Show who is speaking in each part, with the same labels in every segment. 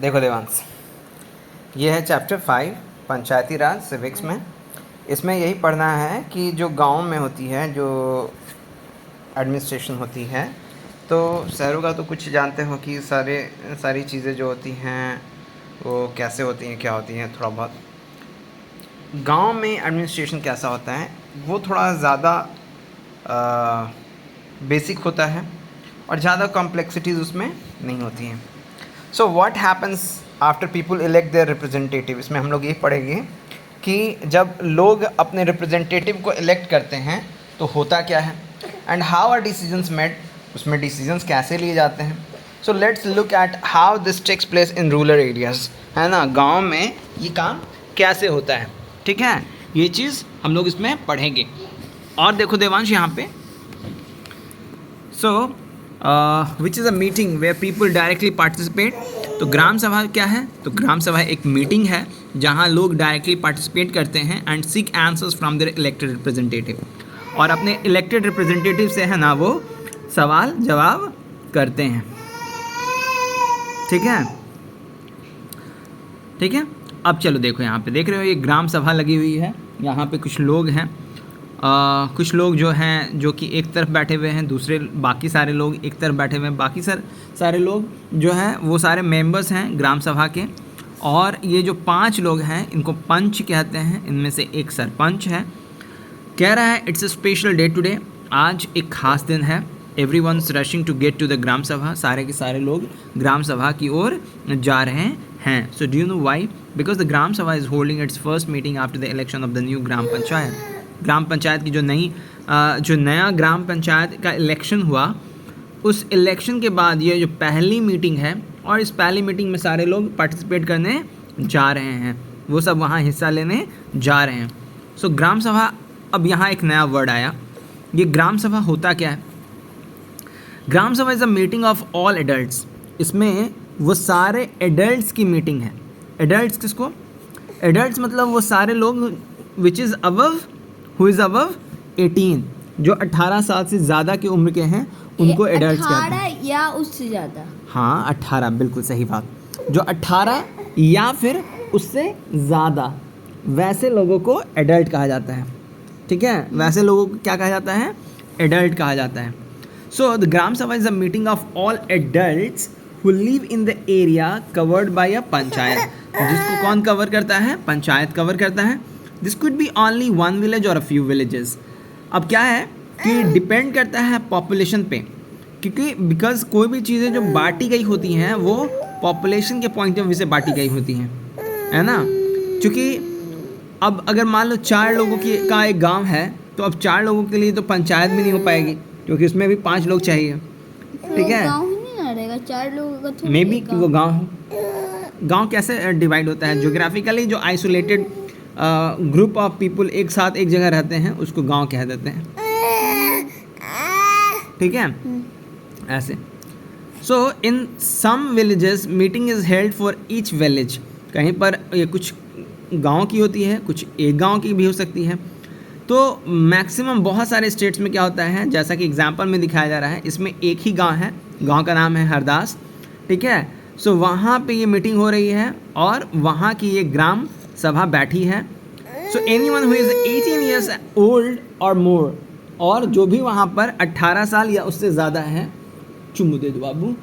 Speaker 1: देखो देवांश, ये है चैप्टर 5 पंचायती राज सिविक्स में। इसमें यही पढ़ना है कि जो गांव में होती है, जो एडमिनिस्ट्रेशन होती है, तो शहरों का तो कुछ जानते हो कि सारी चीज़ें जो होती हैं वो कैसे होती हैं, क्या होती हैं। थोड़ा बहुत गांव में एडमिनिस्ट्रेशन कैसा होता है वो थोड़ा ज़्यादा बेसिक होता है और ज़्यादा कॉम्प्लेक्सिटीज़ उसमें नहीं होती हैं। So what happens after people elect their representative, इसमें हम लोग ये पढ़ेंगे कि जब लोग अपने रिप्रेजेंटेटिव को इलेक्ट करते हैं तो होता क्या है, and how are decisions made, उसमें डिसीजंस कैसे लिए जाते हैं। So let's look at how this takes place in rural areas, है ना। गांव में ये काम कैसे होता है, ठीक है, ये चीज़ हम लोग इसमें पढ़ेंगे। और देखो देवांश यहाँ पे, so which is a meeting where people directly participate. तो ग्राम सभा क्या है, तो ग्राम सभा एक मीटिंग है जहाँ लोग डायरेक्टली पार्टिसिपेट करते हैं and seek answers from their elected representative, और अपने इलेक्टेड रिप्रेजेंटेटिव से है ना वो सवाल जवाब करते हैं, ठीक है, ठीक है। अब चलो देखो, यहाँ पे देख रहे हो ये ग्राम सभा लगी हुई है, यहाँ पे कुछ लोग हैं, कुछ लोग जो हैं जो कि एक तरफ बैठे हुए हैं, दूसरे बाकी सारे लोग एक तरफ बैठे हुए हैं, बाकी सारे लोग जो हैं वो सारे मेंबर्स हैं ग्राम सभा के। और ये जो 5 लोग हैं इनको पंच कहते हैं, इनमें से एक सरपंच है। कह रहा है it's a special day today, आज एक खास दिन है। Everyone's rushing to get to the gram sabha, सारे के सारे लोग ग्राम सभा की ओर जा रहे हैं। So do you know why? Because the gram sabha is holding its first meeting after the election of the new gram panchayat. Gram panchayat की जो नया ग्राम पंचायत का इलेक्शन हुआ, उस इलेक्शन के बाद ये जो पहली मीटिंग है, और इस पहली मीटिंग में सारे लोग पार्टिसिपेट करने जा रहे हैं, वो सब वहाँ हिस्सा लेने जा रहे हैं। सो ग्राम सभा, अब यहाँ एक नया वर्ड आया, ये ग्राम सभा होता क्या है? ग्राम sabha is a meeting of all adults. इसमें वो सारे एडल्ट्स की मीटिंग है। एडल्ट्स किसको? एडल्ट्स मतलब वो सारे लोग which is above, who is above 18, जो 18 साल से ज़्यादा की उम्र के हैं उनको एडल्ट्स कहते हैं।
Speaker 2: 18 या उससे ज़्यादा?
Speaker 1: हाँ 18, बिल्कुल सही बात। जो 18 या फिर उससे ज़्यादा, वैसे लोगों को एडल्ट कहा जाता है, ठीक है। वैसे लोगों को क्या कहा जाता है? एडल्ट कहा जाता है। सो the gram sabha is a meeting of all adults who live in the area covered by a panchayat. जिसको कौन कवर करता है? पंचायत कवर करता है। This could be only one village or a few villages. अब क्या है कि डिपेंड करता है पॉपुलेशन पे, क्योंकि बिकॉज कोई भी चीज़ें जो बांटी गई होती हैं वो पॉपुलेशन के पॉइंट ऑफ व्यू से बांटी गई होती हैं, है ना। क्योंकि अब अगर मान लो 4 लोगों का एक गांव है, तो अब 4 लोगों के लिए तो पंचायत भी नहीं हो पाएगी, क्योंकि उसमें भी 5 लोग चाहिए, ठीक है।
Speaker 2: गाँव ही नहीं आ रहेगा 4 लोगों का,
Speaker 1: मे बी कि वो गांव हो। गांव कैसे डिवाइड होता है? ज्योग्राफिकली जो आइसोलेटेड ग्रुप ऑफ पीपल एक साथ एक जगह रहते हैं उसको गांव कह देते हैं, ठीक है, ऐसे। So in some villages meeting is held for each village. कहीं पर ये कुछ गांव की होती है, कुछ एक गांव की भी हो सकती है। तो मैक्सिमम बहुत सारे स्टेट्स में क्या होता है, जैसा कि एग्जांपल में दिखाया जा रहा है, इसमें एक ही गांव है, गांव का नाम है हरदास, ठीक है। सो वहाँ पे ये मीटिंग हो रही है और वहाँ की ये ग्राम सभा बैठी है। सो anyone who is 18 years old or मोर, और जो भी वहाँ पर 18 साल या उससे ज़्यादा है, चुम्मू दे दो बाबू,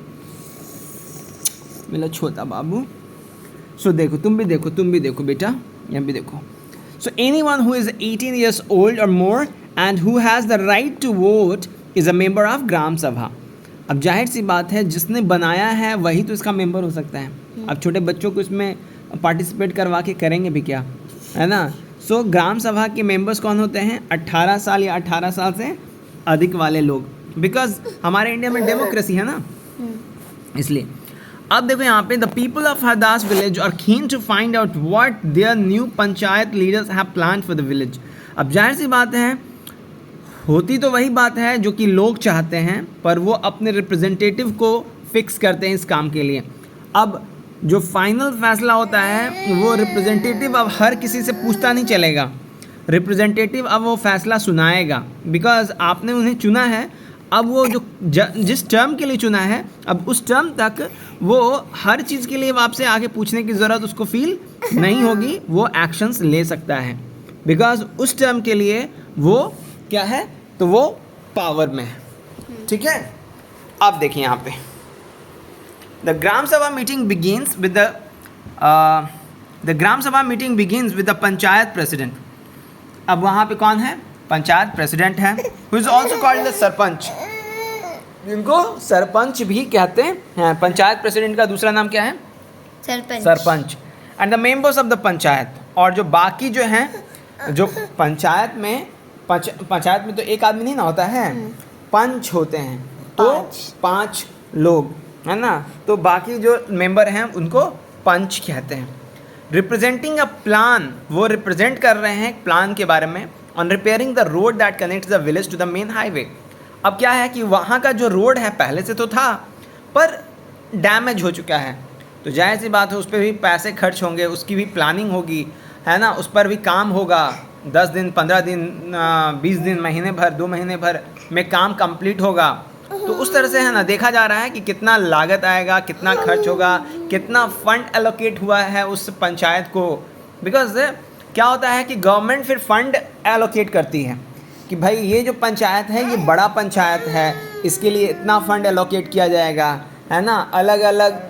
Speaker 1: मेरा छोटा बाबू। सो देखो, तुम भी देखो बेटा, यहाँ भी देखो। So anyone who is 18 years old or more and who has the right to vote is a member of gram sabha. अब जाहिर सी बात है, जिसने बनाया है वही तो इसका मेंबर हो सकता है। अब छोटे बच्चों को इसमें पार्टिसिपेट करवा के करेंगे भी क्या, है ना। सो ग्राम सभा के मेंबर्स कौन होते हैं? 18 साल या 18 साल से अधिक वाले लोग, बिकॉज हमारे इंडिया में डेमोक्रेसी है ना, इसलिए। अब देखो यहाँ पे, the people of Hardas village are keen to find out what their new panchayat leaders have planned for the village. अब जाहिर सी बात है, होती तो वही बात है जो कि लोग चाहते हैं, पर वो अपने रिप्रेजेंटेटिव को फिक्स करते हैं इस काम के लिए। अब जो फाइनल फैसला होता है वो रिप्रेजेंटेटिव अब हर किसी से पूछता नहीं चलेगा, रिप्रेजेंटेटिव अब वो फैसला सुनाएगा, बिकॉज आपने उन्हें चुना है, अब वो जो जिस टर्म के लिए चुना है, अब उस टर्म तक वो हर चीज़ के लिए आपसे आगे पूछने की ज़रूरत उसको फील नहीं होगी, वो एक्शंस ले सकता है बिकॉज उस टर्म के लिए वो क्या है, तो वो पावर में है। ठीक है, अब देखिए यहाँ पे द ग्राम सभा meeting begins with the gram सभा meeting begins with the panchayat president. अब वहाँ पे कौन है, पंचायत प्रेसिडेंट है, who is also called the sarpanch, जिनको सरपंच भी कहते हैं। पंचायत प्रेसिडेंट का दूसरा नाम क्या है,
Speaker 2: sarpanch.
Speaker 1: Sarpanch. And the members of the panchayat, और जो बाकी जो हैं, जो पंचायत में पंचायत में तो एक आदमी नहीं ना होता है, पंच होते हैं, तो 5 लोग है ना, तो बाकी जो मेंबर हैं उनको पंच कहते हैं। रिप्रेजेंटिंग अ प्लान, वो रिप्रेजेंट कर रहे हैं प्लान के बारे में। On repairing the road that connects the village to the main highway. अब क्या है कि वहाँ का जो रोड है पहले से तो था पर डैमेज हो चुका है, तो जाहिर सी बात है उस पर भी पैसे खर्च होंगे, उसकी भी प्लानिंग होगी, है ना, उस पर भी काम होगा। 10 दिन, 15 दिन, 20 दिन, महीने भर, 2 महीने भर में काम कंप्लीट होगा। तो उस तरह से है ना, देखा जा रहा है कि कितना लागत आएगा, कितना खर्च होगा, कितना फंड एलोकेट हुआ है उस पंचायत को। बिकॉज क्या होता है कि गवर्नमेंट फिर फंड एलोकेट करती है कि भाई ये जो पंचायत है ये बड़ा पंचायत है, इसके लिए इतना फंड एलोकेट किया जाएगा, है ना, अलग अलग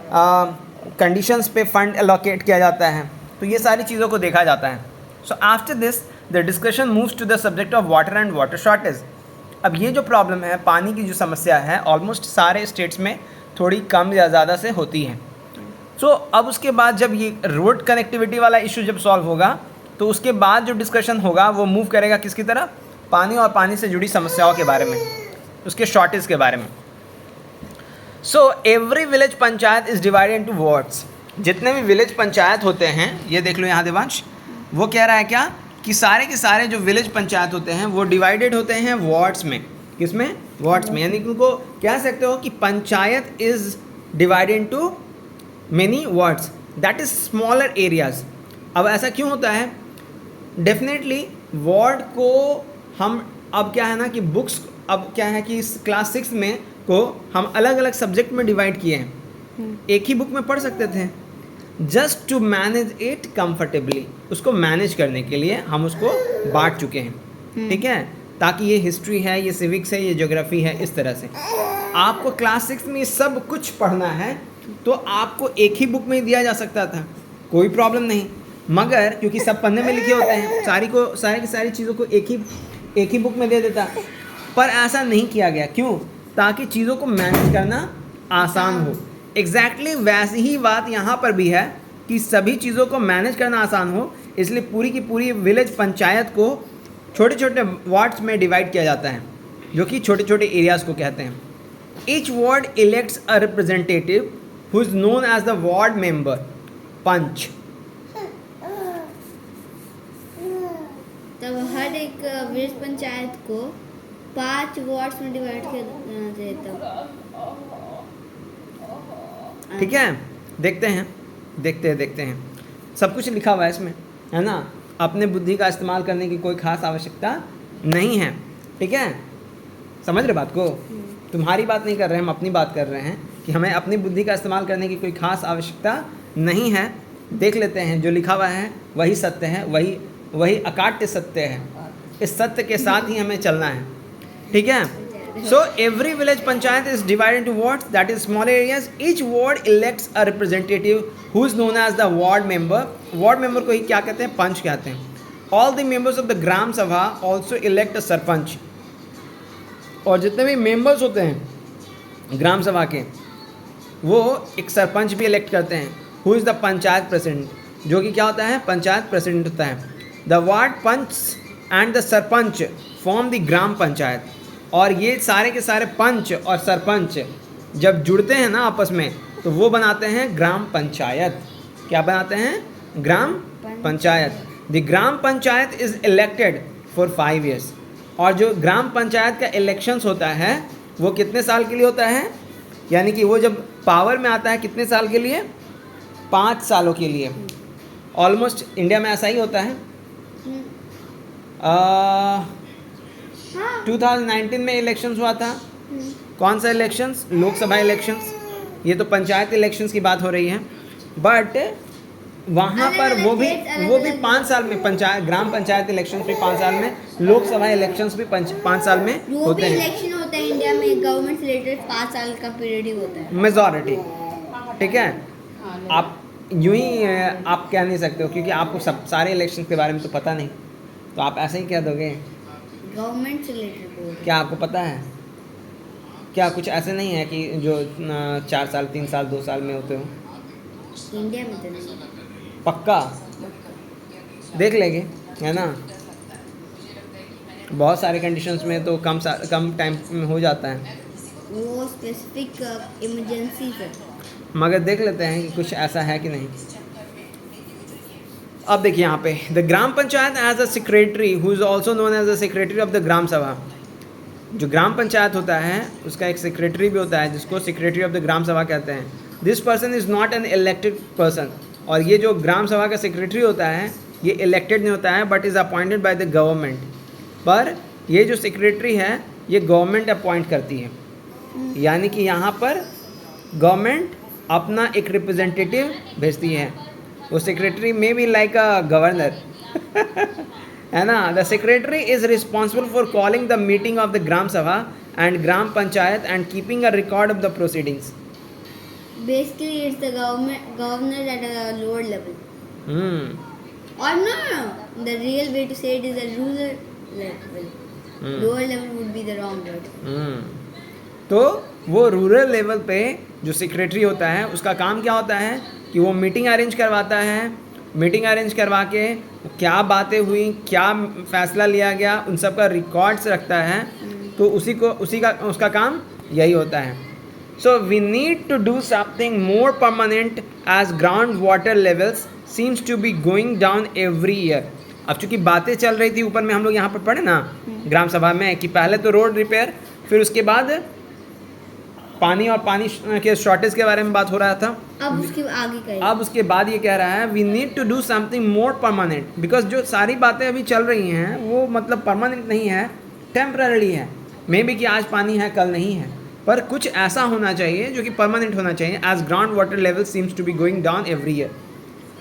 Speaker 1: कंडीशंस पे फंड एलोकेट किया जाता है, तो ये सारी चीज़ों को देखा जाता है। So after this the discussion moves to the subject of water and water shortage. अब ये जो प्रॉब्लम है, पानी की जो समस्या है, ऑलमोस्ट सारे स्टेट्स में थोड़ी कम या ज़्यादा से होती है। सो अब उसके बाद जब ये रोड कनेक्टिविटी वाला इशू जब सॉल्व होगा, तो उसके बाद जो डिस्कशन होगा वो मूव करेगा किसकी तरफ, पानी और पानी से जुड़ी समस्याओं के बारे में, उसके शॉर्टेज के बारे में। So every village panchayat is divided into wards. जितने भी विलेज पंचायत होते हैं, ये देख लो यहाँ देवांश, वो कह रहा है क्या कि सारे के सारे जो विलेज पंचायत होते हैं वो डिवाइडेड होते हैं वार्ड्स में। किसमें, वार्ड्स में। यानी कि उनको कह सकते हो कि panchayat is divided into many wards, that is smaller areas. अब ऐसा क्यों होता है, डेफिनेटली वार्ड को हम, अब क्या है ना कि बुक्स, अब क्या है कि क्लास 6 में को हम अलग अलग सब्जेक्ट में डिवाइड किए हैं, एक ही बुक में पढ़ सकते थे। Just to manage it comfortably, उसको मैनेज करने के लिए हम उसको बांट चुके हैं। ठीक है, ताकि ये हिस्ट्री है, ये सिविक्स है, ये ज्योग्राफी है, इस तरह से आपको क्लास 6 में सब कुछ पढ़ना है तो आपको एक ही बुक में ही दिया जा सकता था, कोई प्रॉब्लम नहीं। मगर क्योंकि सब पन्ने में लिखे होते हैं, सारी की सारी चीज़ों को एक ही बुक में दे देता, पर ऐसा नहीं किया गया। क्यों, ताकि चीज़ों को मैनेज करना आसान हो। एग्जैक्टली वैसी ही बात यहाँ पर भी है कि सभी चीज़ों को मैनेज करना आसान हो, इसलिए पूरी की पूरी विलेज पंचायत को छोटे छोटे वार्ड्स में डिवाइड किया जाता है, जो कि छोटे छोटे एरियाज़ को कहते हैं। Each ward elects a representative who is known as the ward member, panch.
Speaker 2: तब हर एक विलेज पंचायत को 5 वार्ड्स में डिवाइड किया जाता है।
Speaker 1: ठीक है, देखते हैं सब कुछ लिखा हुआ है इसमें, है ना। अपने बुद्धि का इस्तेमाल करने की कोई खास आवश्यकता नहीं है। ठीक है, समझ रहे बात को, तुम्हारी बात नहीं कर रहे हैं, हम अपनी बात कर रहे हैं कि हमें अपनी बुद्धि का इस्तेमाल करने की कोई खास आवश्यकता नहीं है। देख लेते हैं, जो लिखा हुआ है वही सत्य है, वही अकाट्य सत्य है, इस सत्य के साथ ही हमें चलना है। ठीक है, so every village panchayat is divided into wards, that is small areas. Each ward elects a representative who is known as the ward member. Ward member को ही क्या कहते हैं, पंच कहते हैं। All the members of the gram sabha also elect a sarpanch. और जितने भी members होते हैं ग्राम सभा के, वो एक सरपंच भी इलेक्ट करते हैं, who is the panchayat president, जो कि क्या होता है, पंचायत प्रेसिडेंट होता है। The ward panch and the sarpanch form the gram panchayat. और ये सारे के सारे पंच और सरपंच जब जुड़ते हैं ना आपस में, तो वो बनाते हैं ग्राम पंचायत। क्या बनाते हैं, gram panchayat. The gram panchayat is elected for 5 years। और जो ग्राम पंचायत का इलेक्शंस होता है वो कितने साल के लिए होता है, यानी कि वो जब पावर में आता है कितने साल के लिए, 5 सालों के लिए। ऑलमोस्ट इंडिया में ऐसा ही होता है। 2019 में इलेक्शंस हुआ था, कौन सा इलेक्शंस? लोकसभा इलेक्शंस। ये तो पंचायत इलेक्शंस की बात हो रही है, बट वहाँ पर
Speaker 2: अलग-अलग states
Speaker 1: वो भी
Speaker 2: अलग-अलग
Speaker 1: 5 साल में, पंचायत ग्राम पंचायत इलेक्शंस भी 5 साल में, लोकसभा इलेक्शंस भी 5 साल में
Speaker 2: जो
Speaker 1: होते
Speaker 2: भी
Speaker 1: हैं।
Speaker 2: इलेक्शन होता है इंडिया में गवर्नमेंट से रिलेटेड 5 साल का पीरियड ही होता है।
Speaker 1: मेजॉरिटी, ठीक है। आप यूं ही आप कह नहीं सकते हो, क्योंकि आपको सब सारे इलेक्शन के बारे में तो पता नहीं, तो आप ऐसे ही कह दोगे।
Speaker 2: गवर्नमेंट से रिलेटेड होता
Speaker 1: क्या आपको पता है? क्या कुछ ऐसे नहीं है कि जो 4 साल 3 साल 2 साल में होते हो?
Speaker 2: है इंडिया में तो नहीं।
Speaker 1: पक्का देख लेंगे, है ना। बहुत सारे कंडीशंस में तो कम टाइम में हो जाता है,
Speaker 2: वो स्पेसिफिक इमरजेंसी है।
Speaker 1: मगर देख लेते हैं कि कुछ ऐसा है कि नहीं। अब देखिए यहाँ पे the gram panchayat has a secretary who is also known as the secretary of the gram sabha. जो ग्राम पंचायत होता है उसका एक सेक्रेटरी भी होता है, जिसको सेक्रेटरी ऑफ द ग्राम सभा कहते हैं। This person is not an elected person. और ये जो ग्राम सभा का सेक्रेटरी होता है ये इलेक्टेड नहीं होता है, but is appointed by the government. पर ये जो सेक्रेटरी है ये गवर्नमेंट अपॉइंट करती है, यानी कि यहाँ पर गवर्नमेंट अपना एक रिप्रेजेंटेटिव भेजती है। वो सेक्रेटरी में भी लाइक अ गवर्नर है ना। The secretary is responsible for calling the meeting of the gram sabha and gram panchayat and keeping a record of the proceedings.
Speaker 2: Basically, it's the governor at a lower level. Or no, the real way to say it is a ruler level. Lower level would be the wrong word.
Speaker 1: तो वो rural level पे जो secretary होता है उसका काम क्या होता है कि वो मीटिंग अरेंज करवाता है। मीटिंग अरेंज करवा के क्या बातें हुई, क्या फैसला लिया गया, उन सब का रिकॉर्ड्स रखता है। तो उसका काम यही होता है। So we need to do something more permanent as ground water levels seems to be going down every year. अब चूंकि बातें चल रही थी ऊपर में, हम लोग यहाँ पर पढ़े ना ग्राम सभा में कि पहले तो रोड रिपेयर, फिर उसके बाद पानी और पानी के शॉर्टेज के बारे में बात हो रहा था।
Speaker 2: अब उसके आगे का
Speaker 1: अब उसके बाद ये कह रहा है we need to do something more permanent, because जो सारी बातें अभी चल रही हैं वो मतलब परमानेंट नहीं है, टेम्पररी है। मे बी कि आज पानी है कल नहीं है, पर कुछ ऐसा होना चाहिए जो कि परमानेंट होना चाहिए। As ground water level seems to be going down every year.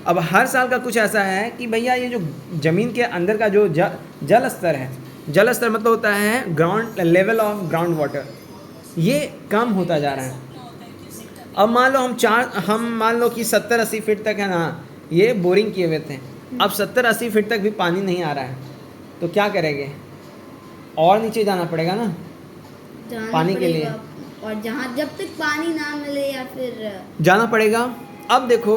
Speaker 1: अब हर साल का कुछ ऐसा है कि भैया ये जो ज़मीन के अंदर का जो जल स्तर है, जल स्तर मतलब होता है ground level of ground water, ये कम होता जा रहा है। अब मान लो हम मान लो कि 70-80 फीट तक है ना ये बोरिंग किए हुए थे, अब 70-80 फीट तक भी पानी नहीं आ रहा है, तो क्या करेंगे? और नीचे जाना पड़ेगा ना पानी के लिए,
Speaker 2: और जहाँ जब तक पानी ना मिले या फिर
Speaker 1: जाना पड़ेगा। अब देखो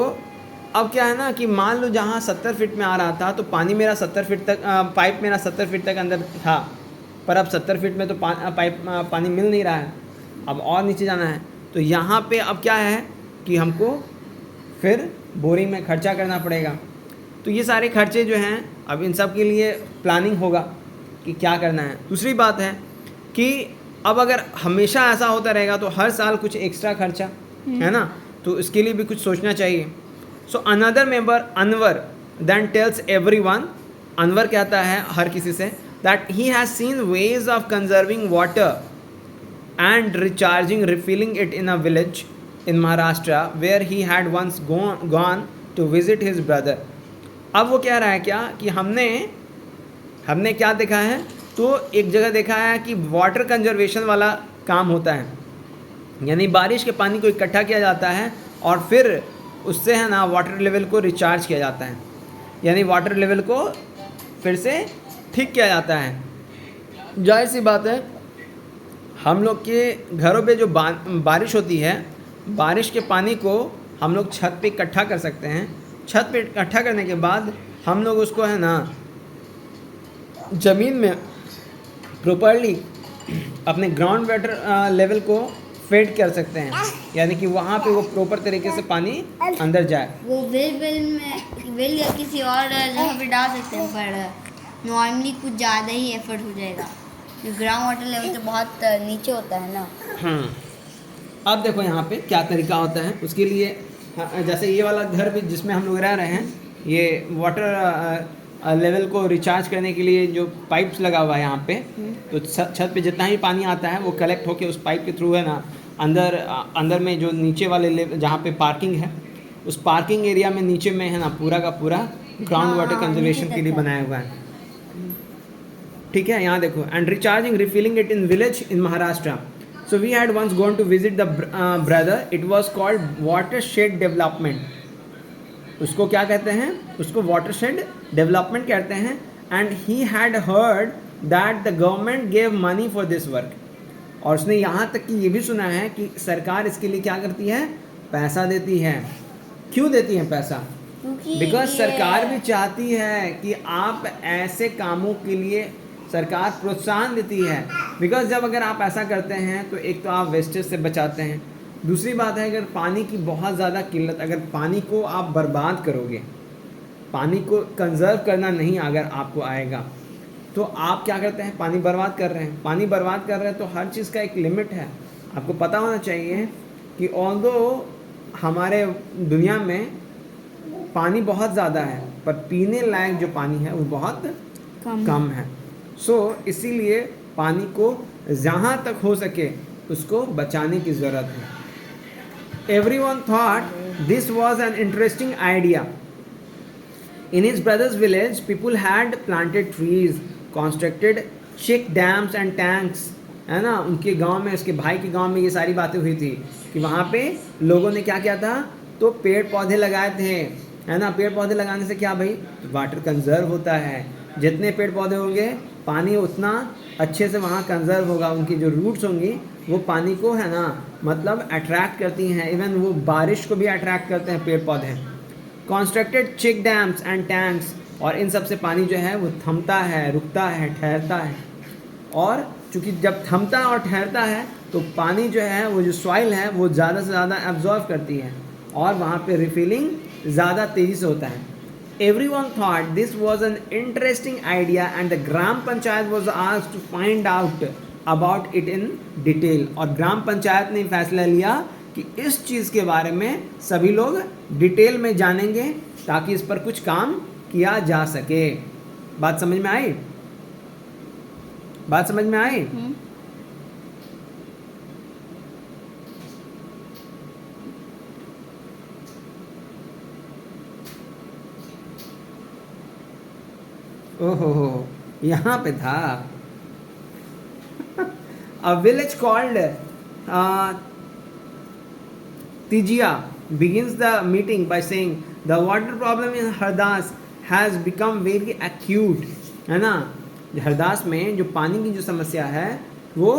Speaker 1: अब क्या है ना कि मान लो जहाँ 70 फीट में आ रहा था तो पानी मेरा 70 फीट तक, पाइप मेरा 70 फीट तक अंदर था, पर अब 70 फीट में तो पानी मिल नहीं रहा है, अब और नीचे जाना है। तो यहाँ पे अब क्या है कि हमको फिर बोरिंग में खर्चा करना पड़ेगा। तो ये सारे खर्चे जो हैं अब इन सब के लिए प्लानिंग होगा कि क्या करना है। दूसरी बात है कि अब अगर हमेशा ऐसा होता रहेगा तो हर साल कुछ एक्स्ट्रा खर्चा है ना, तो इसके लिए भी कुछ सोचना चाहिए। So another member Anwar then tells everyone, Anwar कहता है हर किसी से that he has seen ways of conserving water and refilling it in a village in Maharashtra where he had once gone to visit his brother. अब वो कह रहा है क्या कि हमने क्या देखा है, तो एक जगह देखा है कि वाटर कंजर्वेशन वाला काम होता है, यानी बारिश के पानी को इकट्ठा किया जाता है और फिर उससे है ना वाटर लेवल को रिचार्ज किया जाता है, यानी वाटर लेवल को फिर से ठीक किया जाता है। जाहिर सी बात है हम लोग के घरों पे जो बारिश होती है, बारिश के पानी को हम लोग छत पे इकट्ठा कर सकते हैं। छत पे इकट्ठा करने के बाद हम लोग उसको है ना ज़मीन में प्रॉपरली अपने ग्राउंड वाटर लेवल को फेड कर सकते हैं, यानी कि वहाँ पे वो प्रॉपर तरीके से पानी अंदर जाए।
Speaker 2: वो वेल या किसी और जगह पे डाल सकते हैं, पर नॉर्मली कुछ ज़्यादा ही एफर्ट हो जाएगा, ग्राउंड वाटर लेवल तो बहुत नीचे होता है ना।
Speaker 1: अब देखो यहाँ पे क्या तरीका होता है उसके लिए। जैसे ये वाला घर भी जिसमें हम लोग रह रहे हैं, ये वाटर लेवल को रिचार्ज करने के लिए जो पाइप्स लगा हुआ है यहाँ पे, तो छत पे जितना ही पानी आता है वो कलेक्ट होके उस पाइप के थ्रू है ना अंदर में जो नीचे वाले जहाँ पे पार्किंग है, उस पार्किंग एरिया में नीचे में है ना पूरा का पूरा ग्राउंड वाटर कंजर्वेशन के लिए बनाया हुआ है। ठीक है, यहाँ देखो, and recharging refilling it in village in Maharashtra. So we had once gone to visit the brother, it was called watershed development. उसको क्या कहते हैं, उसको वाटर शेड डेवलपमेंट कहते हैं। And he had heard that the government gave money for this work. और उसने यहाँ तक कि ये भी सुना है कि सरकार इसके लिए क्या करती है, पैसा देती है। क्यों देती है पैसा? बिकॉज सरकार भी चाहती है कि आप ऐसे कामों के लिए सरकार प्रोत्साहन देती है। बिकॉज जब अगर आप ऐसा करते हैं तो एक तो आप वेस्टेज से बचाते हैं, दूसरी बात है अगर पानी की बहुत ज़्यादा किल्लत, अगर पानी को आप बर्बाद करोगे, पानी को कंजर्व करना नहीं अगर आपको आएगा, तो आप क्या करते हैं, पानी बर्बाद कर रहे हैं। पानी बर्बाद कर रहे हैं तो हर चीज़ का एक लिमिट है। आपको पता होना चाहिए कि ऑल्दो हमारे दुनिया में पानी बहुत ज़्यादा है, पर पीने लायक जो पानी है वो बहुत कम है। सो इसीलिए पानी को जहाँ तक हो सके उसको बचाने की ज़रूरत है। Everyone thought this was an interesting idea. In his brother's village, people had planted trees, constructed check dams and tanks. है ना, उनके गांव में, उसके भाई के गांव में ये सारी बातें हुई थी कि वहाँ पे लोगों ने क्या किया था, तो पेड़ पौधे लगाए थे। है ना, पेड़ पौधे लगाने से क्या भाई, वाटर कंजर्व होता है। जितने पेड़ पौधे होंगे पानी उतना अच्छे से वहाँ कंजर्व होगा। उनकी जो रूट्स होंगी वो पानी को है ना मतलब अट्रैक्ट करती हैं, इवन वो बारिश को भी अट्रैक्ट करते हैं पेड़ पौधे। कॉन्स्ट्रक्टेड चेक डैम्स एंड टैंक्स, और इन सब से पानी जो है वो थमता है, रुकता है, ठहरता है। और चूँकि जब थमता और ठहरता है तो पानी जो है वो जो सॉइल है वो ज़्यादा से ज़्यादा एब्जॉर्व करती है और वहाँ पे रिफिलिंग ज़्यादा तेज़ी से होता है। Everyone thought this was an interesting idea and the Gram Panchayat was asked to find out about it in detail। और ग्राम पंचायत ने फैसला लिया कि इस चीज़ के बारे में सभी लोग डिटेल में जानेंगे ताकि इस पर कुछ काम किया जा सके। बात समझ में आई? बात समझ में आई? ओहो, यहाँ पे था। A village called Tijia begins the meeting by saying the water problem in Hardas has become very acute। है ना, हरदास में जो पानी की जो समस्या है वो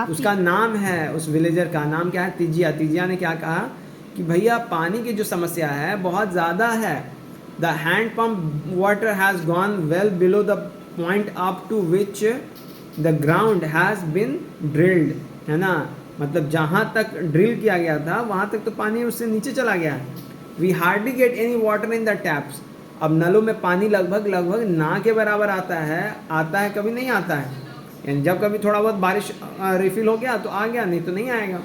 Speaker 1: उसका नाम है, उस विलेजर का नाम क्या है, तिजिया। तिजिया ने क्या कहा कि भैया पानी की जो समस्या है बहुत ज़्यादा है। The hand pump water has gone well below the point up to which the ground has been drilled। है ना, मतलब जहाँ तक ड्रिल किया गया था वहाँ तक तो पानी उससे नीचे चला गया है। We hardly get any water in the taps। अब नलों में पानी लगभग ना के बराबर आता है, कभी नहीं आता है। यानी जब कभी थोड़ा बहुत बारिश रिफिल हो गया तो आ गया, नहीं तो नहीं आएगा।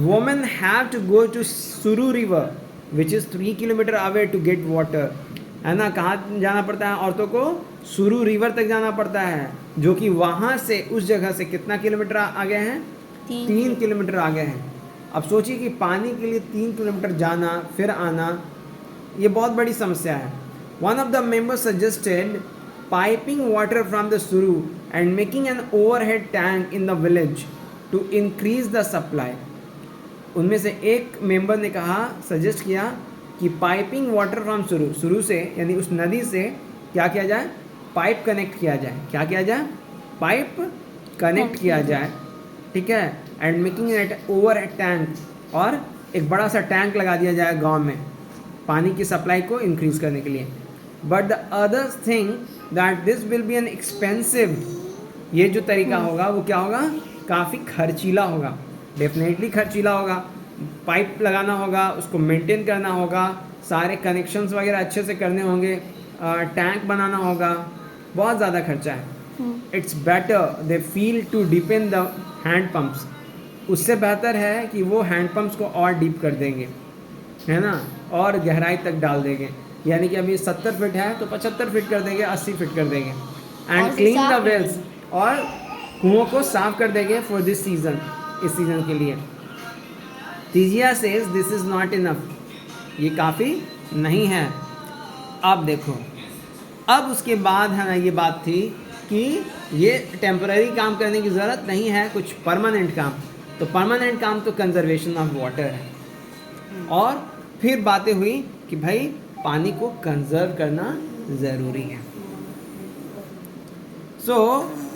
Speaker 1: Women have to go to Suru river which is 3 kilometre away to get water. है ना, कहाँ जाना पड़ता है औरतों को? सुरू रिवर तक जाना पड़ता है, जो कि वहाँ से उस जगह से कितना किलोमीटर आगे हैं? 3 किलोमीटर आगे हैं। अब सोचिए कि पानी के लिए 3 किलोमीटर जाना फिर आना, ये बहुत बड़ी समस्या है। One of the members suggested piping water from the सुरू and making an overhead tank in the village to increase the supply. उनमें से एक मेंबर ने कहा, सजेस्ट किया कि पाइपिंग वाटर फ्रॉम सुरू से, यानी उस नदी से क्या किया जाए, पाइप कनेक्ट किया जाए। क्या किया जाए? पाइप कनेक्ट किया जाए। ठीक है, and making eight over A tank, और एक बड़ा सा टैंक लगा दिया जाए गांव में पानी की सप्लाई को इंक्रीज करने के लिए। But the other thing that this will be an expensive. ये जो तरीका होगा वो क्या होगा? काफ़ी खर्चीला होगा, डेफिनेटली खर्चीला होगा। पाइप लगाना होगा, उसको मेंटेन करना होगा, सारे कनेक्शंस वगैरह अच्छे से करने होंगे, टैंक बनाना होगा, बहुत ज़्यादा खर्चा है। It's better they feel to depend the hand pumps. उससे बेहतर है कि वो हैंड पम्प्स को और डीप कर देंगे, है ना, और गहराई तक डाल देंगे। यानी कि अभी 70 फीट है तो 75 फीट कर देंगे, 80 फीट कर देंगे. एंड
Speaker 2: और
Speaker 1: क्लीन
Speaker 2: साफ
Speaker 1: द
Speaker 2: कर
Speaker 1: वेल्स, और कुओं को साफ कर देंगे फॉर दिस सीजन, इस सीजन के लिए. Teejiya says this is not enough, ये काफ़ी नहीं है. अब देखो, अब उसके बाद है ना ये बात थी कि ये टेम्पररी काम करने की ज़रूरत नहीं है, कुछ परमानेंट काम. तो परमानेंट काम तो कंजर्वेशन ऑफ वाटर है. और फिर बातें हुई कि भाई पानी को कंजर्व करना ज़रूरी है. सो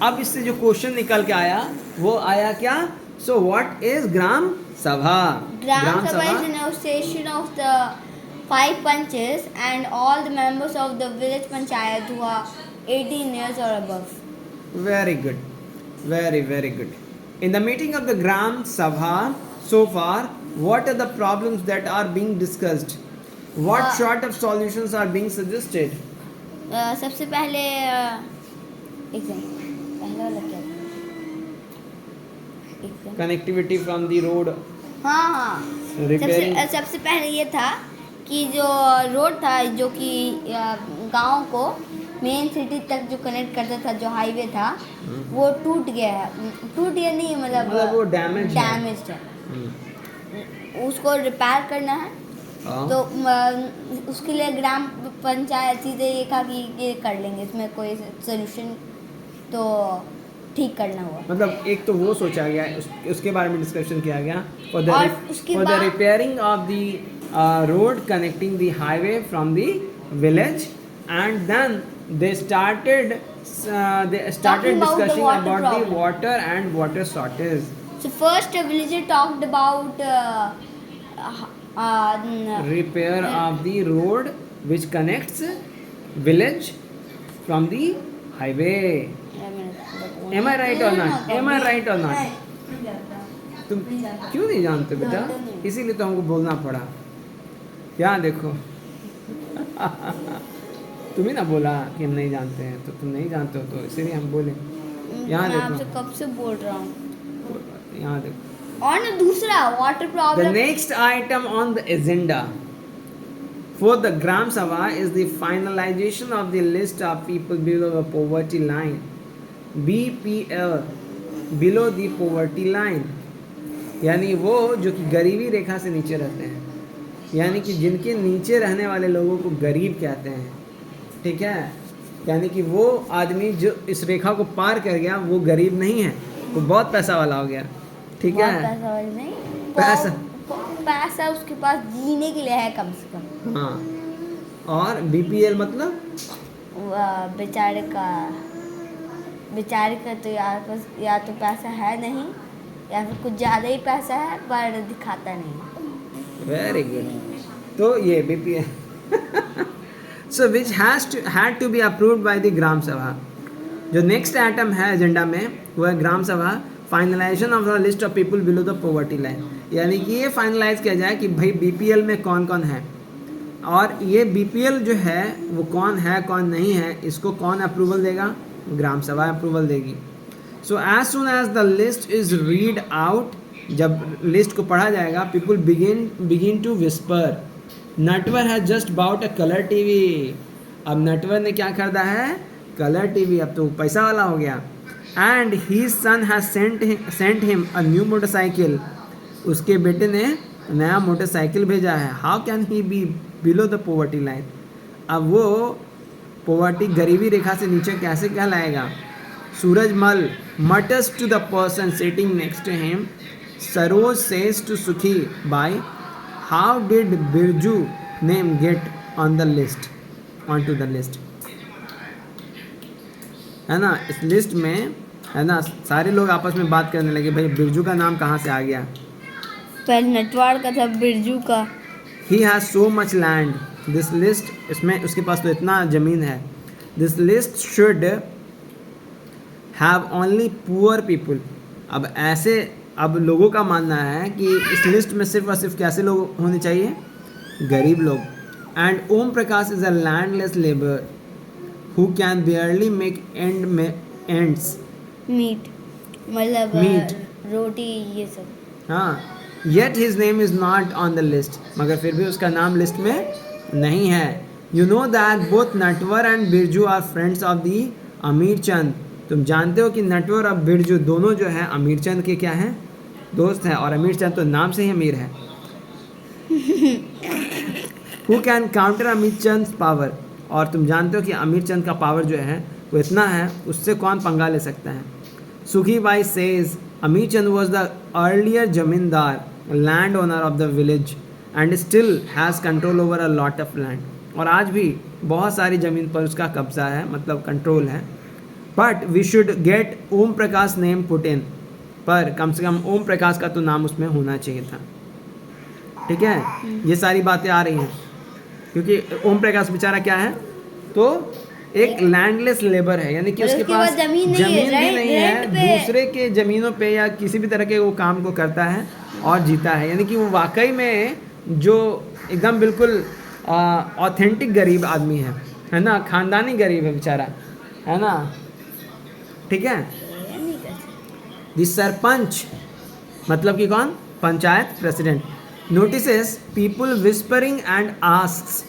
Speaker 1: अब इससे जो क्वेश्चन निकल के आया वो आया क्या? सो व्हाट इज ग्राम सभा?
Speaker 2: Gram Sabha is an association of the 5 panches and all the members of the village panchayat who are 18 years or above.
Speaker 1: Very good, very very good. In the meeting of the Gram Sabha, so far, what are the problems that are being discussed? What sort of solutions are being suggested?
Speaker 2: सबसे पहले एक second, पहला वाला क्या था? एक second.
Speaker 1: Connectivity from the road.
Speaker 2: हाँ.
Speaker 1: Repairing.
Speaker 2: सबसे पहले ये था कि जो रोड था जो कि गांव को मेन सिटी तक जो कनेक्ट करता था, जो हाईवे था, वो टूट गया है. टूट गया नहीं, मतलब
Speaker 1: वो डैमेज
Speaker 2: है. उसको रिपेयर करना है. तो उसके लिए ग्राम पंचायत सीधे ये कहा कि ये कर लेंगे, इसमें कोई सोल्यूशन तो ठीक करना हुआ.
Speaker 1: मतलब एक तो वो सोचा गया, उसके बारे में डिस्कशन किया गया for the repairing of the road connecting the highway from the village. And then they started discussing about the water and water shortage.
Speaker 2: So first a villager talked about
Speaker 1: repair of the road which connects village from the highway. Am I right or not? Am I right or not? तुम क्यों नहीं जानते बेटा? इसीलिए तो हमको बोलना पड़ा. यहाँ देखो तुम ही ना बोला कि हम नहीं जानते हैं, तो तुम नहीं जानते हो तो इसीलिए हम बोले. यहाँ देखो,
Speaker 2: आपसे कब से बोल रहा हूँ.
Speaker 1: यहाँ देखो.
Speaker 2: और ना दूसरा water problem.
Speaker 1: The next item on the agenda for the Gram Sabha is the finalization of the list of people below the poverty line, BPL, below the poverty line. यानी वो जो कि गरीबी रेखा से नीचे रहते हैं, यानी कि जिनके नीचे रहने वाले लोगों को गरीब कहते हैं. ठीक है, यानी कि वो आदमी जो इस रेखा को पार कर गया वो गरीब नहीं है, वो बहुत पैसा वाला हो गया. ठीक है,
Speaker 2: पैसा वाला नहीं, पैसा उसके पास जीने के लिए है कम से कम.
Speaker 1: हाँ. और बीपीएल मतलब
Speaker 2: बेचारे का तो या तो पैसा है नहीं, या फिर कुछ ज़्यादा ही पैसा है पर दिखाता नहीं.
Speaker 1: Very good. तो ये BPL so which had to be approved by the ग्राम सभा. जो नेक्स्ट आइटम है एजेंडा में वो है ग्राम सभा finalisation of the list of people below the poverty line. यानी कि ये फाइनलाइज किया जाए कि भाई बीपीएल में कौन कौन है, और ये बीपीएल जो है वो कौन है कौन नहीं है, इसको कौन अप्रूवल देगा? ग्राम सभा अप्रूवल देगी. So as soon as the list is read out, जब लिस्ट को पढ़ा जाएगा, people begin to whisper Natwar has just bought a colour TV. अब नटवर ने क्या खरीदा है? Colour TV. अब तो पैसा वाला हो गया. And his son has sent him a new motorcycle. उसके बेटे ने नया मोटरसाइकिल भेजा है. How can he be below the poverty line? अब वो पॉवर्टी गरीबी रेखा से नीचे कैसे कहलाएगा? Surajmal mutters to the person sitting next to him. Saroj says to Sukhi Bai, how did Birju name get on the list, onto the list? है ना, इस लिस्ट में है ना सारे लोग आपस में बात करने लगे, भाई बिरजू का नाम कहाँ से आ गया?
Speaker 2: पहले नटवाड़ का था, बिरजू का.
Speaker 1: He has so much land. This list, इसमें उसके पास तो इतना ज़मीन है. This list should have only poor people. अब लोगों का मानना है कि इस लिस्ट में सिर्फ और सिर्फ कैसे लोग होने चाहिए? गरीब लोग. And Om Prakash is a landless labour who can barely make ends
Speaker 2: meet, मतलब
Speaker 1: मीट,
Speaker 2: रोटी, ये सब.
Speaker 1: हाँ. Yet his name is not on the list, मगर फिर भी उसका नाम लिस्ट में नहीं है. You know that both Natwar and Birju are friends of the Amir Chand. तुम जानते हो कि नटवर और बिरजू दोनों जो हैं अमीर चंद के क्या हैं, दोस्त हैं, और अमीर चंद तो नाम से ही अमीर है। हु कैन काउंटर अमीर चंद पावर, और तुम जानते हो कि अमीर चंद का पावर जो है वो इतना है, उससे कौन पंगा ले सकता है। सुखी बाई सेज अमीर चंद वॉज द अर्लियर जमींदार land owner of the village and still has control over a lot of land, और आज भी बहुत सारी ज़मीन पर उसका कब्जा है, मतलब कंट्रोल है। But we should get Om Prakash name put in, पर कम से कम ओम प्रकाश का तो नाम उसमें होना चाहिए था। ठीक है, ये सारी बातें आ रही हैं क्योंकि ओम प्रकाश बेचारा क्या है, तो एक लैंडलेस लेबर है, यानी कि उसके पास जमीन भी नहीं है, दूसरे के ज़मीनों पे या किसी भी तरह के वो काम को करता है और जीता है, यानी कि वो वाकई में जो एकदम बिल्कुल ऑथेंटिक गरीब आदमी है ना, ख़ानदानी गरीब है बेचारा, है ना। ठीक है, द सरपंच मतलब कि कौन, panchayat president, notices people whispering and asks,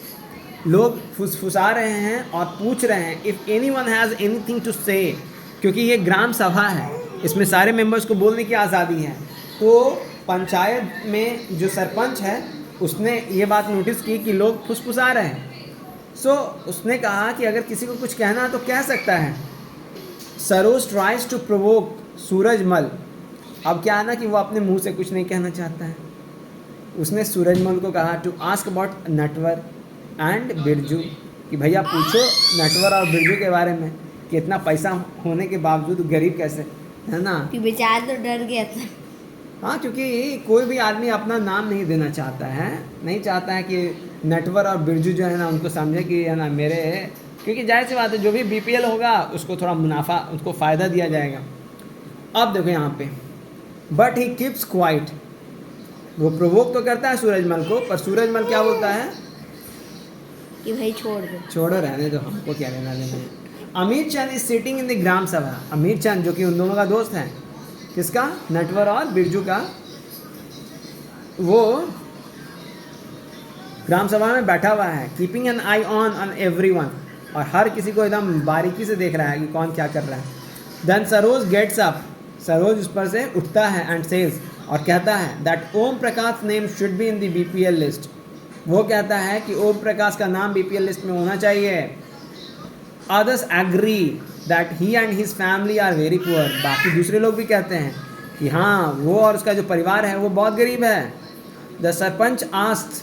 Speaker 1: लोग फुसफुसा रहे हैं और पूछ रहे हैं, if anyone has anything to say, क्योंकि ये ग्राम सभा है, इसमें सारे मेंबर्स को बोलने की आज़ादी है। तो पंचायत में जो सरपंच है उसने ये बात नोटिस की कि लोग फुसफुसा रहे हैं, सो उसने कहा कि अगर किसी को कुछ कहना तो कह सकता है। Saroj tries to provoke Surajmal, अब क्या है ना कि वो अपने मुंह से कुछ नहीं कहना चाहता है, उसने सूरजमल को कहा to ask about Natwar and Birju, कि भैया पूछो नटवर और बिरजू के बारे में कि इतना पैसा होने के बावजूद गरीब कैसे, है ना।
Speaker 2: कि बेचारा तो डर गया था।
Speaker 1: हाँ, क्योंकि कोई भी आदमी अपना नाम नहीं देना चाहता है, नहीं चाहता है कि नटवर और बिरजू जो है ना उनको समझे कि है ना मेरे, क्योंकि जाहिर सी बात है जो भी बीपीएल होगा उसको थोड़ा मुनाफा, उसको फ़ायदा दिया जाएगा। अब देखो यहाँ पे, बट ही कीप्स क्वाइट, वो प्रोवोक तो करता है सूरजमल को, पर सूरजमल क्या बोलता है
Speaker 2: कि भाई छोड़ दो,
Speaker 1: छोड़ो, रहने दो, हमको क्या लेना देना है। अमीर चंद is sitting in the gram सभा, अमीर चंद जो कि उन दोनों का दोस्त है, किसका, नटवर और बिरजू का, वो ग्राम सभा में बैठा हुआ है, keeping an eye on everyone, और हर किसी को एकदम बारीकी से देख रहा है कि कौन क्या कर रहा है। Then Saroj gets up, Saroj उस पर से उठता है एंड सेज, और कहता है that Om Prakash name should be in the BPL list, वो कहता है कि ओम प्रकाश का नाम बीपीएल लिस्ट में होना चाहिए। Others agree that he and his family are very poor, बाकी दूसरे लोग भी कहते हैं कि हाँ वो और उसका जो परिवार है वो बहुत गरीब है। The sarpanch asked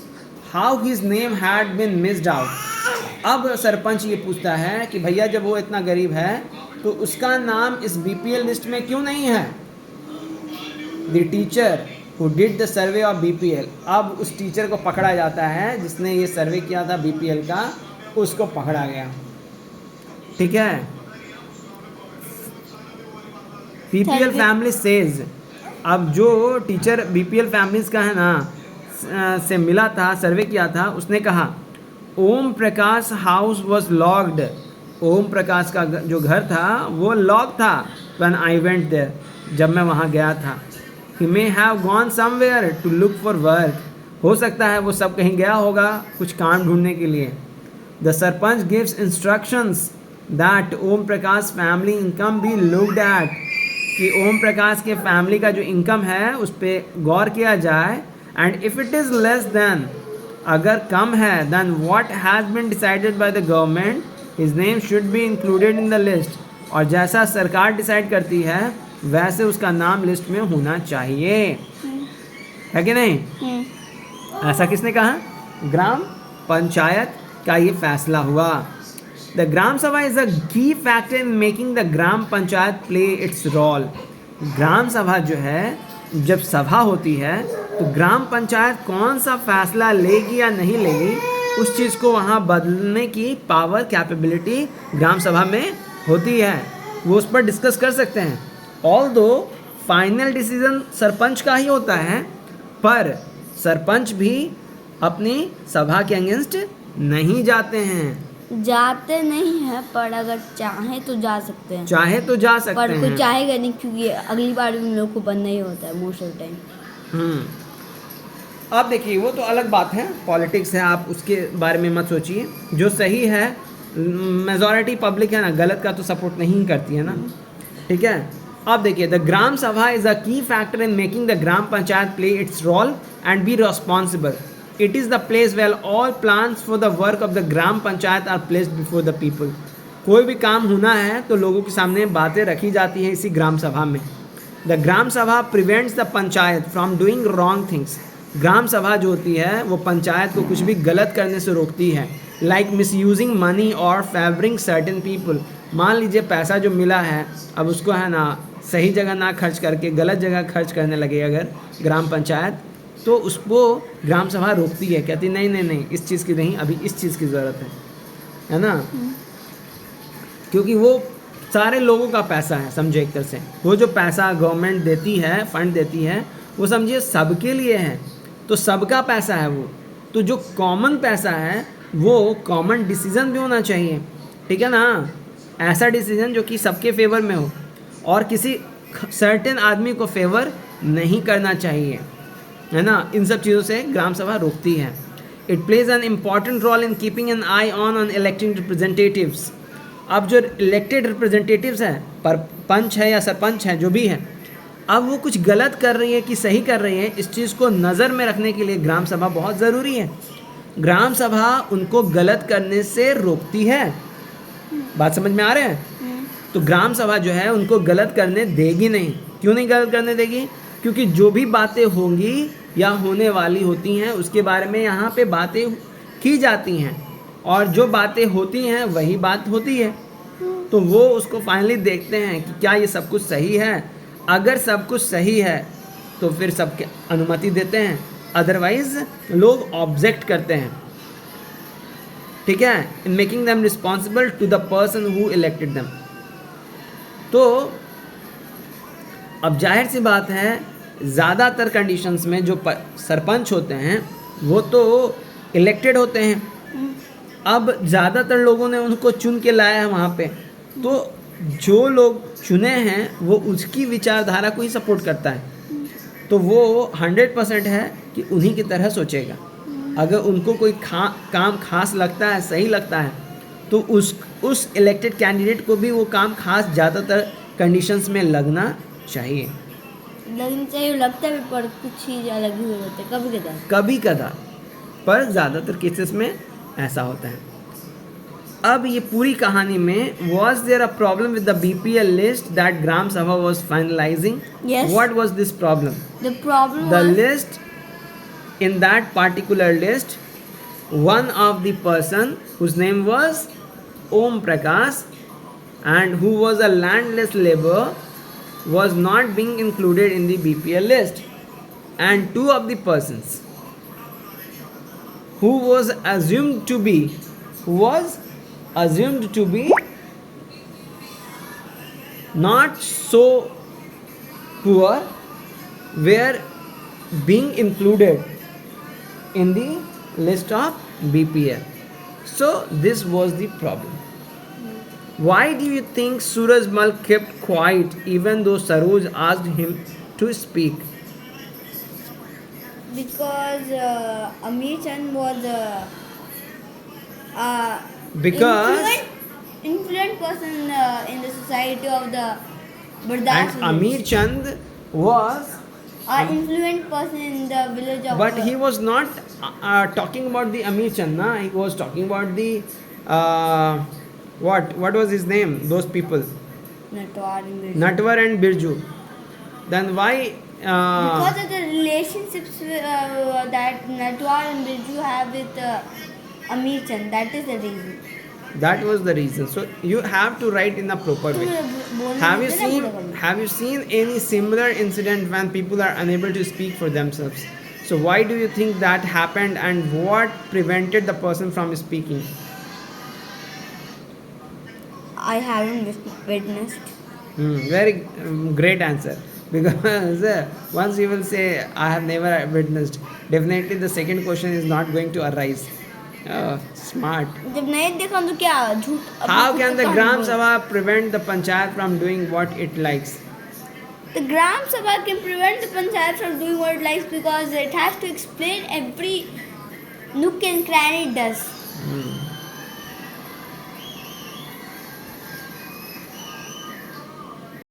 Speaker 1: how his name had been missed out, अब सरपंच ये पूछता है कि भैया जब वो इतना गरीब है तो उसका नाम इस बीपीएल लिस्ट में क्यों नहीं है। The teacher who did the survey of BPL, अब उस टीचर को पकड़ा जाता है जिसने ये सर्वे किया था बीपीएल का, उसको पकड़ा गया। ठीक है, बीपीएल फैमिली सेज, अब जो टीचर बीपीएल फैमिलीज का है ना से मिला था, सर्वे किया था, उसने कहा Om Prakash house was locked, Om Prakash का जो घर था वो लॉक था। व्हेन आई वेंट देयर, जब मैं वहाँ गया था। He may have gone somewhere to look for work, हो सकता है वो सब कहीं गया होगा कुछ काम ढूंढने के लिए। The sarpanch gives instructions that Om Prakash family income be looked at, कि ओम प्रकाश के फैमिली का जो इनकम है उस पर गौर किया जाए। And if it is less then, अगर कम है, then what has been decided by the government his name should be included in the list, और जैसा सरकार डिसाइड करती है वैसे उसका नाम लिस्ट में होना चाहिए, है कि नहीं। ऐसा किसने कहा, ग्राम पंचायत का ये फैसला हुआ। द ग्राम सभा is a key factor in making the gram panchayat play its role, gram sabha जो है जब सभा होती है तो ग्राम पंचायत कौन सा फैसला लेगी या नहीं लेगी उस चीज़ को वहाँ बदलने की पावर, कैपेबिलिटी ग्राम सभा में होती है, वो उस पर डिस्कस कर सकते हैं। ऑल्दो फाइनल डिसीजन सरपंच का ही होता है, पर सरपंच भी अपनी सभा के अगेंस्ट नहीं जाते हैं,
Speaker 2: जाते नहीं हैं, पर अगर चाहे तो जा सकते हैं,
Speaker 1: चाहे तो जा सकते
Speaker 2: पर
Speaker 1: हैं,
Speaker 2: कोई चाहेगा नहीं, क्योंकि अगली बार उन लोग को बनना ही होता है मोस्ट ऑफ टाइम।
Speaker 1: अब देखिए वो तो अलग बात है, पॉलिटिक्स है, आप उसके बारे में मत सोचिए। जो सही है, मेजॉरिटी पब्लिक है ना, गलत का तो सपोर्ट नहीं करती है ना, ठीक है। अब देखिए, द ग्राम सभा is a key factor in making the gram panchayat play its role and be responsible. It is the place well all plans for the work of the gram panchayat are placed before the people. कोई भी काम होना है तो लोगों के सामने बातें रखी जाती हैं इसी ग्राम सभा में। The gram sabha prevents the panchayat from doing wrong things. Gram sabha जो होती है वो पंचायत को कुछ भी गलत करने से रोकती है। लाइक मिस यूजिंग मनी और फेवरिंग सर्टेन पीपल। मान लीजिए पैसा जो मिला है, अब उसको है ना सही जगह ना खर्च करके गलत जगह खर्च करने लगे अगर ग्राम पंचायत, तो उसको ग्राम सभा रोकती है, कहती नहीं नहीं नहीं, इस चीज़ की नहीं, अभी इस चीज़ की ज़रूरत है ना। क्योंकि वो सारे लोगों का पैसा है, समझे एक तरह से। वो जो पैसा गवर्नमेंट देती है, फंड देती है, वो समझिए सबके लिए है, तो सबका पैसा है वो। तो जो कॉमन पैसा है वो कॉमन डिसीजन भी होना चाहिए, ठीक है ना। ऐसा डिसीजन जो कि सबके फेवर में हो और किसी सर्टेन आदमी को फेवर नहीं करना चाहिए, है ना। इन सब चीज़ों से ग्राम सभा रोकती है। It plays an important role in keeping an eye on electing representatives. अब जो इलेक्टेड रिप्रेजेंटेटिव्स हैं, पर पंच है या सरपंच है जो भी है, अब वो कुछ गलत कर रही है कि सही कर रही है, इस चीज़ को नज़र में रखने के लिए ग्राम सभा बहुत ज़रूरी है। ग्राम सभा उनको गलत करने से रोकती है। बात समझ में आ रहे हैं? तो ग्राम सभा जो है उनको गलत करने देगी नहीं। क्यों नहीं गलत करने देगी? क्योंकि जो भी बातें होंगी या होने वाली होती हैं उसके बारे में यहाँ पे बातें की जाती हैं, और जो बातें होती हैं वही बात होती है। तो वो उसको फाइनली देखते हैं कि क्या ये सब कुछ सही है। अगर सब कुछ सही है तो फिर सबके अनुमति देते हैं, अदरवाइज लोग ऑब्जेक्ट करते हैं, ठीक है। In making them responsible to the person who elected them. तो अब जाहिर सी बात है, ज़्यादातर कंडीशंस में जो सरपंच होते हैं वो तो इलेक्टेड होते हैं। अब ज़्यादातर लोगों ने उनको चुन के लाया है वहाँ पे, तो जो लोग चुने हैं वो उसकी विचारधारा को ही सपोर्ट करता है। तो वो 100% है कि उन्हीं की तरह सोचेगा। अगर उनको कोई काम खास लगता है, सही लगता है, तो उस इलेक्टेड कैंडिडेट को भी वो काम खास ज़्यादातर कंडीशंस में लगना चाहिए।
Speaker 2: लगता है, पर कुछ चीज़ अलग ही होते हैं
Speaker 1: कभी कदार, पर ज़्यादातर केसेस में ऐसा होता है। अब ये पूरी कहानी में, was there a problem with the BPL list that Gram Sabha was finalizing?
Speaker 2: Yes.
Speaker 1: What was this problem?
Speaker 2: The problem
Speaker 1: The
Speaker 2: was
Speaker 1: list, in that particular list, one of the person whose name was Om Prakash and who was a landless laborer was not being included in the BPL list, and two of the persons who was assumed to be not so poor were being included in the list of BPL. So this was the problem. Why do you think Suraj Mal kept quiet even though Saroj asked him to speak?
Speaker 2: because Amir Chand was
Speaker 1: Because
Speaker 2: influent person in the society of the Bardas
Speaker 1: and
Speaker 2: village.
Speaker 1: Amir Chand was,
Speaker 2: Influent person in the village of
Speaker 1: but he was not talking about the Amir Chand, na? He was talking about the what was his name? Those people, Natwar and Birju. Then why?
Speaker 2: Because of the relationships that Natwar and Birju have with Amir Chand. That is the reason.
Speaker 1: That was the reason. So you have to write in a proper way. Have you seen any similar incident when people are unable to speak for themselves? So why do you think that happened, and what prevented the person from speaking?
Speaker 2: I haven't witnessed.
Speaker 1: Very great answer. Because once you will say I have never witnessed, definitely the second question is not going to arise. Smart.
Speaker 2: जब नहीं देखा तो क्या झूठ?
Speaker 1: How can the Gram Sabha prevent the panchayat from doing what it likes?
Speaker 2: The Gram Sabha can prevent the Panchayat from doing what it likes because it has to explain every nook and cranny it does.